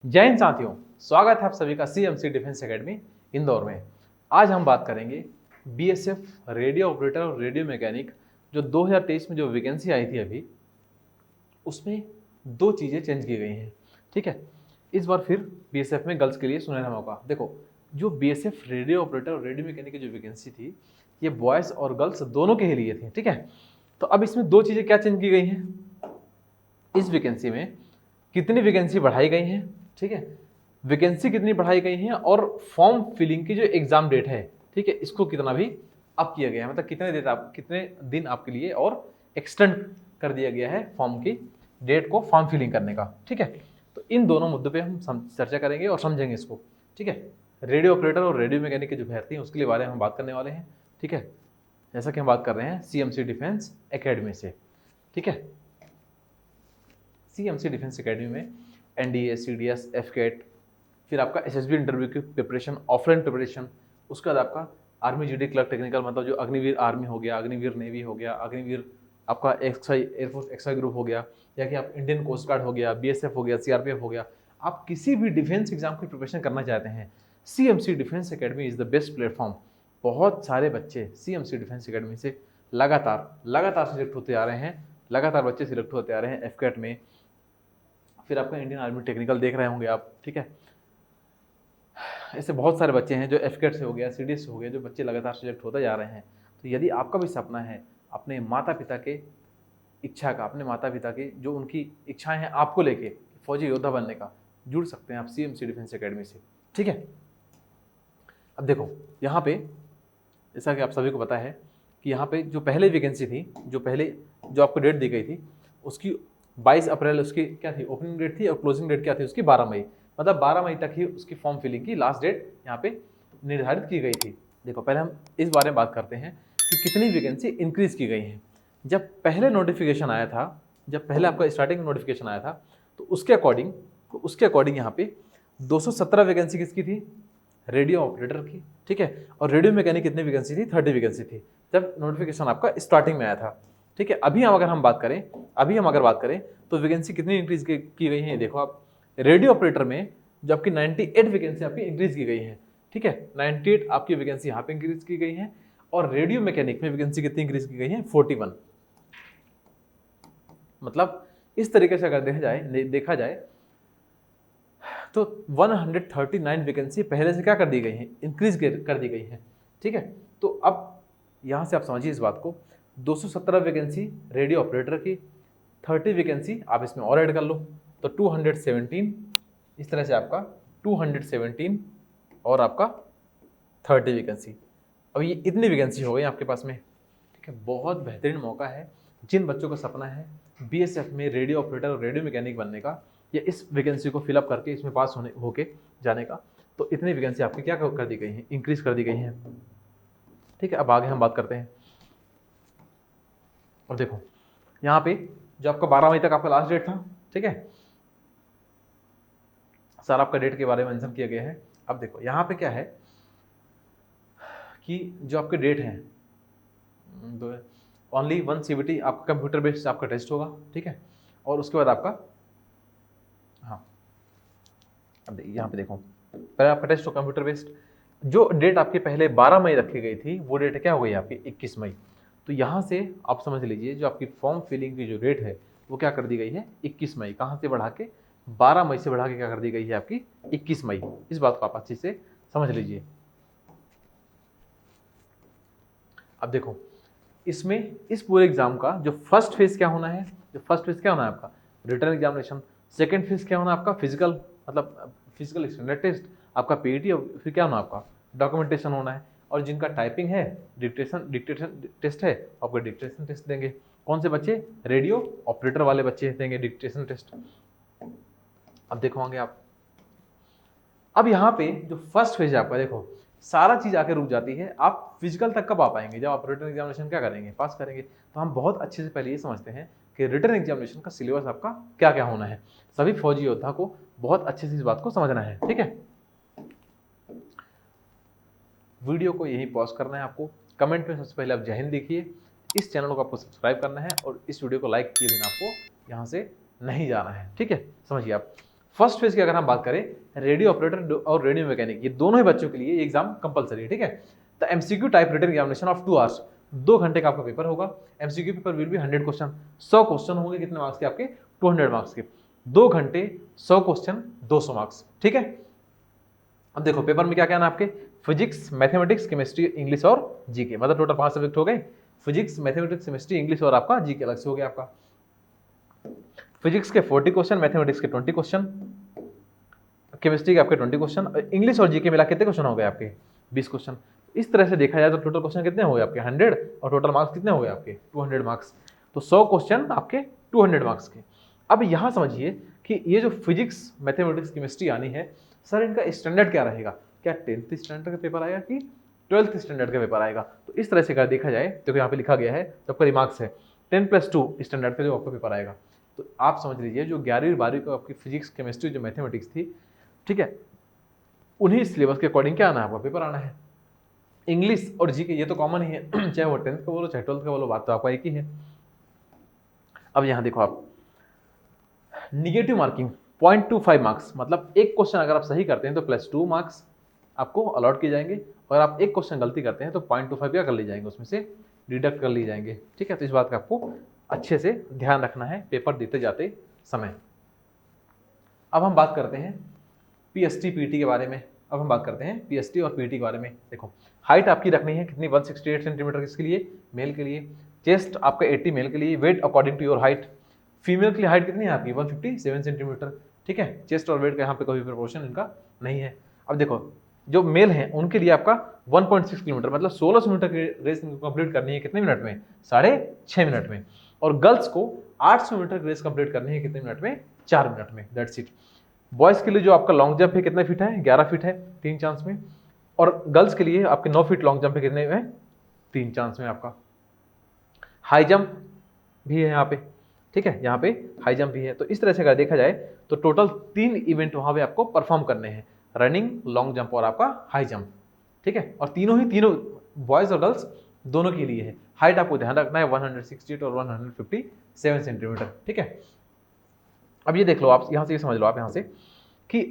जय हिंद साथियों, स्वागत है आप सभी का सीएमसी डिफेंस एकेडमी इंदौर में। आज हम बात करेंगे बीएसएफ रेडियो ऑपरेटर और रेडियो मैकेनिक जो 2023 में जो वैकेंसी आई थी अभी, उसमें दो चीज़ें चेंज की गई हैं। ठीक है, इस बार फिर बीएसएफ में गर्ल्स के लिए सुनहरा मौका। देखो, जो बीएसएफ रेडियो ऑपरेटर और रेडियो मैकेनिक की जो वैकेंसी थी, ये बॉयज़ और गर्ल्स दोनों के ही लिए थी। ठीक है, तो अब इसमें दो चीज़ें क्या चेंज की गई हैं। इस वैकेंसी में कितनी वैकेंसी बढ़ाई गई हैं, ठीक है, वैकेंसी कितनी बढ़ाई गई हैं, और फॉर्म फिलिंग की जो एग्जाम डेट है, ठीक है, इसको कितना भी अप किया गया है, मतलब कितने दिन आपके लिए और एक्सटेंड कर दिया गया है फॉर्म की डेट को फॉर्म फिलिंग करने का। ठीक है, तो इन दोनों मुद्दों पे हम चर्चा करेंगे और समझेंगे इसको। ठीक है, रेडियो ऑपरेटर और रेडियो मैकेनिक की जो भर्ती है उसके बारे में हम बात करने वाले हैं। ठीक है, जैसा कि हम बात कर रहे हैं सीएमसी डिफेंस एकेडमी से। ठीक है, सीएमसी डिफेंस एकेडमी में एनडीए, सीडीएस, एफकेट, फिर आपका एसएसबी इंटरव्यू की प्रिपरेशन, ऑफलाइन प्रिपरेशन, उसके बाद आपका आर्मी जीडी क्लर्क टेक्निकल, मतलब जो अग्निवीर आर्मी हो गया, अग्निवीर नेवी हो गया, अग्निवीर आपका एक्सआई एयरफोर्स एक्सआई ग्रुप हो गया, या कि आप इंडियन कोस्ट गार्ड हो गया, बीएसएफ हो गया, सीआरपीएफ हो गया, आप किसी भी डिफेंस एग्जाम की प्रिपरेशन करना चाहते हैं, CMC defence academy is the best platform. बहुत सारे बच्चे सीएमसी डिफेंस एकेडमी से लगातार सिलेक्ट होते आ रहे हैं, लगातार बच्चे सिलेक्ट होते आ रहे हैं एफकेट में, फिर आपका इंडियन आर्मी टेक्निकल देख रहे होंगे आप। ठीक है, ऐसे बहुत सारे बच्चे हैं जो एफकेट से हो गया, सीडीएस से हो गया, जो बच्चे लगातार सिलेक्ट होते जा रहे हैं। तो यदि आपका भी सपना है अपने माता पिता के इच्छा का, अपने माता पिता की जो उनकी इच्छाएं हैं आपको लेके फौजी योद्धा बनने का, जुड़ सकते हैं आप सीएमसी डिफेंस एकेडमी से। ठीक है, अब देखो यहाँ पे, जैसा कि आप सभी को पता है कि यहाँ पे जो पहले वैकेंसी थी, जो आपको डेट दी गई थी, उसकी 22 अप्रैल उसकी क्या थी, ओपनिंग डेट थी, और क्लोजिंग डेट क्या थी उसकी 12 मई, मतलब 12 मई तक ही उसकी फॉर्म फिलिंग की लास्ट डेट यहाँ पे निर्धारित की गई थी। देखो, पहले हम इस बारे में बात करते हैं कि कितनी वैकेंसी इंक्रीज की गई है। जब पहले नोटिफिकेशन आया था, जब पहले आपका स्टार्टिंग नोटिफिकेशन आया था, तो उसके अकॉर्डिंग यहाँ पे 217 वैकेंसी किसकी थी, रेडियो ऑपरेटर की। ठीक है, और रेडियो मैकेनिक कितनी वैकेंसी थी, 30 वैकेंसी थी जब नोटिफिकेशन आपका स्टार्टिंग में आया था। ठीक है, अभी हम अगर बात करें तो वैकेंसी कितनी इंक्रीज की गई है, देखो आप, रेडियो ऑपरेटर में जो आपकी 98 वैकेंसी आपकी इंक्रीज की गई है। ठीक है, 98 आपकी वैकेंसी यहाँ पे इंक्रीज की गई है, और रेडियो मैकेनिक में वैकेंसी कितनी इंक्रीज की गई है, 41। मतलब इस तरीके से अगर देखा जाए तो 139 वैकेंसी पहले से क्या कर दी गई है, इंक्रीज कर दी गई है। ठीक है, तो अब यहाँ से आप समझिए इस बात को, 217 वैकेंसी रेडियो ऑपरेटर की, 30 वैकेंसी आप इसमें और ऐड कर लो तो 217, इस तरह से आपका 217 और आपका 30 वैकेंसी। अब ये इतनी वैकेंसी हो गई आपके पास में। ठीक है, बहुत बेहतरीन मौका है जिन बच्चों का सपना है बीएसएफ में रेडियो ऑपरेटर और रेडियो मैकेनिक बनने का, या इस वैकेंसी को फिलअप करके इसमें पास होके जाने का, तो इतनी वैकेंसी आपकी क्या कर दी गई है, इंक्रीज कर दी गई है। ठीक है, अब आगे हम बात करते हैं। और देखो यहाँ पे जो आपका 12 मई तक आपका लास्ट डेट था, ठीक है, सर आपका डेट के बारे में मेंशन किया गया है। अब देखो यहाँ पे क्या है कि जो आपके डेट हैं, ओनली 1 CBT आपका कंप्यूटर बेस्ड आपका टेस्ट होगा। ठीक है, और उसके बाद आपका, हाँ, अब यहाँ पे देखो, पहले आपका टेस्ट हो कंप्यूटर बेस्ड, जो डेट आपकी पहले 12 मई रखी गई थी वो डेट क्या हो गई आपकी 21 मई। तो यहाँ से आप समझ लीजिए जो आपकी फॉर्म फिलिंग की जो डेट है वो क्या कर दी गई है, 21 मई, कहाँ से बढ़ा के 12 मई से बढ़ा के क्या कर दी गई है आपकी 21 मई। इस बात को आप अच्छे से समझ लीजिए। अब देखो इसमें इस पूरे एग्जाम का जो फर्स्ट फेज क्या होना है, आपका रिटर्न एग्जामिनेशन, सेकंड फेज क्या होना है आपका फिजिकल, मतलब फिजिकल स्टैंडर्ड टेस्ट, आपका पीईटी, और फिर क्या होना आपका डॉक्यूमेंटेशन होना है, और जिनका टाइपिंग है, डिक्टेशन टेस्ट है, आपका डिक्टेशन टेस्ट देंगे। कौन से बच्चे, रेडियो ऑपरेटर वाले बच्चे देंगे डिक्टेशन टेस्ट। अब देखो आगे आप, अब यहाँ पे जो फर्स्ट फेज है आपका, देखो सारा चीज आके रुक जाती है, आप फिजिकल तक कब आ पाएंगे, जब आप रिटर्न एग्जामिनेशन क्या करेंगे, पास करेंगे। तो हम बहुत अच्छे से पहले ये समझते हैं कि रिटर्न एग्जामिनेशन का सिलेबस आपका क्या क्या होना है। सभी फौजी योद्धा को बहुत अच्छे से इस बात को समझना है। ठीक है, वीडियो को यहीं पॉज करना है आपको, कमेंट में सबसे पहले आप जय हिंद लिखिए, इस चैनल को आपको सब्सक्राइब करना है, और इस वीडियो को लाइक किए बिना आपको यहाँ से नहीं जाना है। ठीक है, समझिए आप। फर्स्ट फेज की अगर हम बात करें, रेडियो ऑपरेटर और रेडियो मैकेनिक, ये दोनों ही बच्चों के लिए ये एग्जाम कंपलसरी है, ठीक है। The MCQ type written examination of 2 hours, 2 घंटे का आपका पेपर होगा। MCQ paper will be 100 question, 100 question होंगे, कितने मार्क्स के आपके, 200 मार्क्स के, 2 घंटे 100 क्वेश्चन 200 मार्क्स, ठीक है। अब देखो पेपर में क्या क्या है आपके, फिजिक्स, मैथमेटिक्स, केमिस्ट्री, इंग्लिश और जीके, मतलब टोटल 5 सब्जेक्ट हो गए, फिजिक्स, मैथमेटिक्स, केमिस्ट्री, इंग्लिश और आपका जीके अलग से हो गया आपका। फिजिक्स के 40 क्वेश्चन, मैथमेटिक्स के 20 क्वेश्चन, केमिस्ट्री के आपके 20 क्वेश्चन, इंग्लिश और जीके मिला कितने क्वेश्चन हो गए आपके, 20 क्वेश्चन। इस तरह से देखा जाए तो टोटल क्वेश्चन कितने हो गए आपके 100, और टोटल मार्क्स कितने हो गए आपके 200 मार्क्स। तो 100 क्वेश्चन आपके 200 मार्क्स के। अब यहाँ समझिए कि ये जो फिजिक्स, मैथमेटिक्स, केमिस्ट्री आनी है, सर इनका स्टैंडर्ड क्या रहेगा, क्या 10th स्टैंडर्ड का पेपर आएगा कि 12th स्टैंडर्ड का पेपर आएगा। तो इस तरह से अगर देखा जाए तो यहाँ पे लिखा गया है, तो आपका रिमार्क्स है 10+2 स्टैंडर्ड का जो आपका पेपर आएगा। तो आप समझ लीजिए जो 11वीं 12वीं को आपकी फिजिक्स, केमिस्ट्री, जो मैथमेटिक्स थी, ठीक है, उन्हीं सिलेबस के अकॉर्डिंग क्या आना है आपका पेपर आना है। इंग्लिश और जीके ये तो कॉमन ही है चाहे वो 10th का बोलो चाहे 12th का बोलो, बात तो आपका एक ही है। अब यहाँ देखो आप, निगेटिव मार्किंग 0.25 मार्क्स, मतलब एक क्वेश्चन अगर आप सही करते हैं तो +2 मार्क्स आपको अलॉट किए जाएंगे, और आप एक क्वेश्चन गलती करते हैं तो 0.25 क्या कर लिए जाएंगे, उसमें से डिडक्ट कर लिए जाएंगे, ठीक है। तो इस बात का आपको अच्छे से ध्यान रखना है पेपर देते जाते समय। अब हम बात करते हैं पीएसटी पीटी के बारे में। अब हम बात करते हैं पीएसटी और पीटी के बारे में। देखो हाइट आपकी रखनी है कितनी, 168 सेंटीमीटर किसके लिए, मेल के लिए। चेस्ट आपका 80 मेल के लिए, weight according to your height. Female के लिए हाइट कितनी है आपकी, 157 सेंटीमीटर, ठीक है। चेस्ट और वेट का यहाँ पे कोई प्रोपोर्शन इनका नहीं है। अब देखो जो मेल हैं उनके लिए आपका 1.6 किलोमीटर, मतलब 1600 मीटर की रेस कंप्लीट करनी है कितने मिनट में, 6.5 मिनट में। और गर्ल्स को 800 मीटर की रेस कंप्लीट करनी है कितने मिनट में, 4 मिनट में, दैट्स इट। बॉयज़ के लिए जो आपका लॉन्ग जंप है कितने फीट है, 11 फीट है 3 चांस में। और गर्ल्स के लिए आपके 9 फीट लॉन्ग जंप है कितने में, 3 चांस में आपका। हाई जंप भी है यहाँ पे, ठीक है, यहाँ पे हाई जंप भी है। तो इस तरह से अगर देखा जाए तो टोटल 3 इवेंट वहाँ पे आपको परफॉर्म करने हैं, रनिंग, लॉन्ग जंप और आपका हाई जंप, ठीक है। और तीनों बॉयज़ और गर्ल्स दोनों के लिए है। हाइट आपको ध्यान रखना है 168 और 157 सेंटीमीटर, ठीक है। अब ये देख लो आप, यहाँ से ये समझ लो आप यहाँ से कि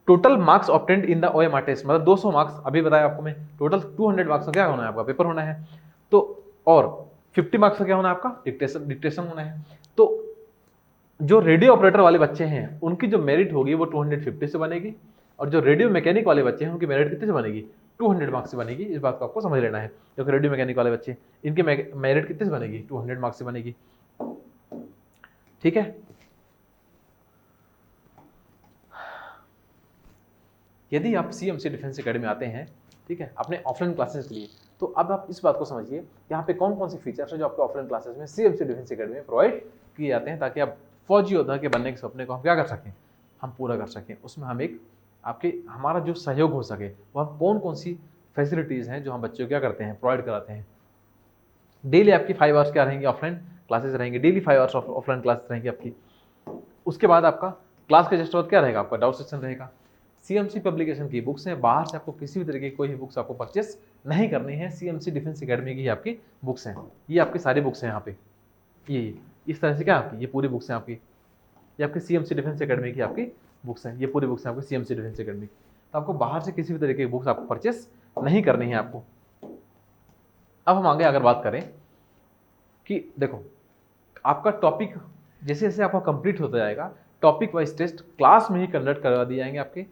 total marks obtained in the OMR test, मतलब 200 मार्क्स, अभी बताया आपको मैं, टोटल 200 मार्क्स का क्या होना है आपका पेपर होना है। तो और 50 मार्क्स का क्या होना है आपका डिक्टेशन होना है। तो जो रेडियो ऑपरेटर वाले बच्चे हैं उनकी जो मेरिट होगी वो 250 से बनेगी, और जो रेडियो मैकेनिक वाले बच्चे हैं उनकी मेरिट कितने से बनेगी, 200 मार्क्स से बनेगी। इस बात को आपको समझ लेना है, क्योंकि रेडियो मैकेनिक वाले बच्चे इनकी मेरिट कितने से बनेगी, 200 मार्क्स से बनेगी, ठीक है। यदि आप सीएमसी डिफेंस एकेडमी आते हैं, ठीक है, अपने ऑफलाइन क्लासेस के लिए, तो अब आप इस बात को समझिए यहाँ पे कौन कौन से फीचर्स हैं जो आपके ऑफलाइन क्लासेस में सीएमसी डिफेंस एकेडमी में प्रोवाइड किए जाते हैं, ताकि आप फौजी योद्धा के बनने के सपने को हम क्या कर सकें, हम पूरा कर सकें। उसमें हम एक आपके हमारा जो सहयोग हो सके, वो हम कौन कौन सी फैसिलिटीज़ हैं जो हम बच्चों को क्या करते हैं, प्रोवाइड कराते हैं। डेली आपकी 5 आवर्स क्या रहेंगी, ऑफलाइन क्लासेस रहेंगी, डेली 5 आवर्स ऑफलाइन क्लासेस रहेंगी आपकी। उसके बाद आपका क्लास के जस्ट बाद क्या रहेगा, आपका डाउट सेक्शन रहेगा। सीएमसी पब्लिकेशन की बुक्स हैं, बाहर से आपको किसी भी तरीके की कोई भी बुक्स आपको परचेस नहीं करनी है, सीएमसी डिफेंस एकेडमी की आपकी बुक्स हैं। ये आपकी सारी बुक्स हैं यहाँ पे, ये इस तरह से क्या आपकी ये पूरी बुक्स हैं आपकी, ये आपकी सीएमसी डिफेंस एकेडमी की आपकी बुक्स हैं, ये पूरी बुक्स हैं आपकी सीएमसी डिफेंस एकेडमी की। तो आपको बाहर से किसी भी तरीके की बुक्स आपको परचेस नहीं करनी है आपको। अब हम आगे अगर बात करें कि देखो आपका टॉपिक जैसे जैसे आपका कंप्लीट होता जाएगा, टॉपिक वाइज टेस्ट क्लास में ही कंडक्ट करवा दिए जाएंगे आपके,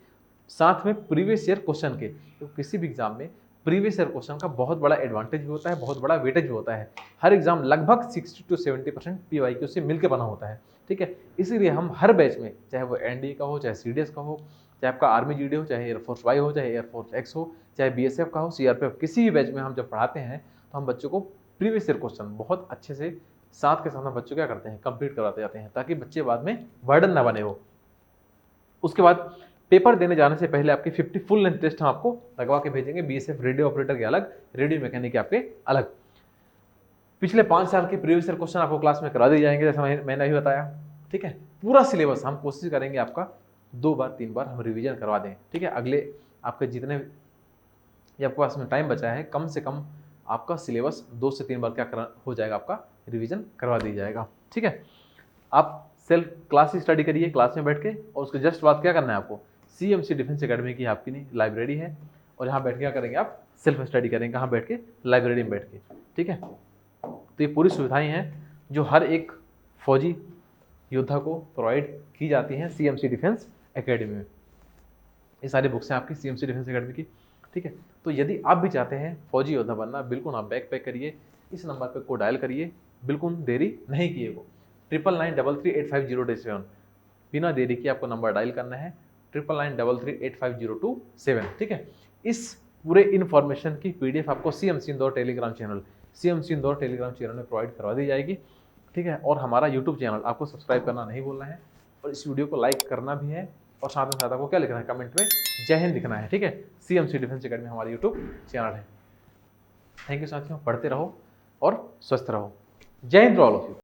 साथ में प्रीवियस ईयर क्वेश्चन के। तो किसी भी एग्जाम में प्रीवियस ईयर क्वेश्चन का बहुत बड़ा एडवांटेज भी होता है, बहुत बड़ा वेटेज भी होता है। हर एग्जाम लगभग 60 to 70% PYQ से मिलकर बना होता है, ठीक है। इसीलिए हम हर बैच में, चाहे वो एनडीए का हो, चाहे सीडीएस का हो, चाहे आपका आर्मी जीडी हो, चाहे एयरफोर्स वाई हो, चाहे एयरफोर्स एक्स हो, चाहे बीएसएफ का हो, सीआरपीएफ, किसी भी बैच में हम जब पढ़ाते हैं तो हम बच्चों को प्रीवियस ईयर क्वेश्चन बहुत अच्छे से साथ के साथ में बच्चों क्या करते हैं, कंप्लीट करवाते जाते हैं, ताकि बच्चे बाद में बर्डन ना बने हो। उसके बाद पेपर देने जाने से पहले आपकी 50 फुल लेंथ टेस्ट हम आपको लगवा के भेजेंगे, बीएसएफ रेडियो ऑपरेटर के अलग, रेडियो मैकेनिक के आपके अलग। पिछले 5 साल के प्रीवियस ईयर क्वेश्चन आपको क्लास में करा दिए जाएंगे, जैसा मैंने अभी बताया, ठीक है। पूरा सिलेबस हम कोशिश करेंगे आपका 2 बार 3 बार हम रिवीजन करवा दें, ठीक है। अगले आपके जितने ये आपके पास में टाइम बचा है, कम से कम आपका सिलेबस 2 से 3 बार क्या हो जाएगा, आपका रिवीजन करवा दिया जाएगा, ठीक है। आप सेल्फ क्लास ही स्टडी करिए क्लास में बैठ के, और उसके जस्ट बाद क्या करना है आपको, CMC डिफेंस एकेडमी की आपकी नहीं लाइब्रेरी है, और यहाँ बैठ के क्या करेंगे आप, सेल्फ स्टडी करेंगे, कहाँ बैठ के, लाइब्रेरी में बैठ के, ठीक है। तो ये पूरी सुविधाएं हैं जो हर एक फौजी योद्धा को प्रोवाइड की जाती हैं CMC डिफेंस एकेडमी में। ये सारी बुक्स हैं आपकी CMC डिफेंस एकेडमी की, ठीक है। तो यदि आप भी चाहते हैं फौजी योद्धा बनना, बिल्कुल आप बैग पैक करिए, इस नंबर पे को डायल करिए, बिल्कुल देरी नहीं किए 9993385027, बिना देरी के आपको नंबर डायल करना है 9993385027, ठीक है। इस पूरे इन्फॉर्मेशन की PDF आपको CMC इंदौर टेलीग्राम चैनल में प्रोवाइड करवा दी जाएगी, ठीक है। और हमारा यूट्यूब चैनल आपको सब्सक्राइब करना नहीं भूलना है, और इस वीडियो को लाइक करना भी है, और साथ में साथ आपको क्या लिखना है, कमेंट में जय हिंद लिखना है, ठीक है। CMC डिफेंस एकेडमी हमारा यूट्यूब चैनल है। थैंक यू साथियों, पढ़ते रहो और स्वस्थ रहो। Jai Hind to all of you.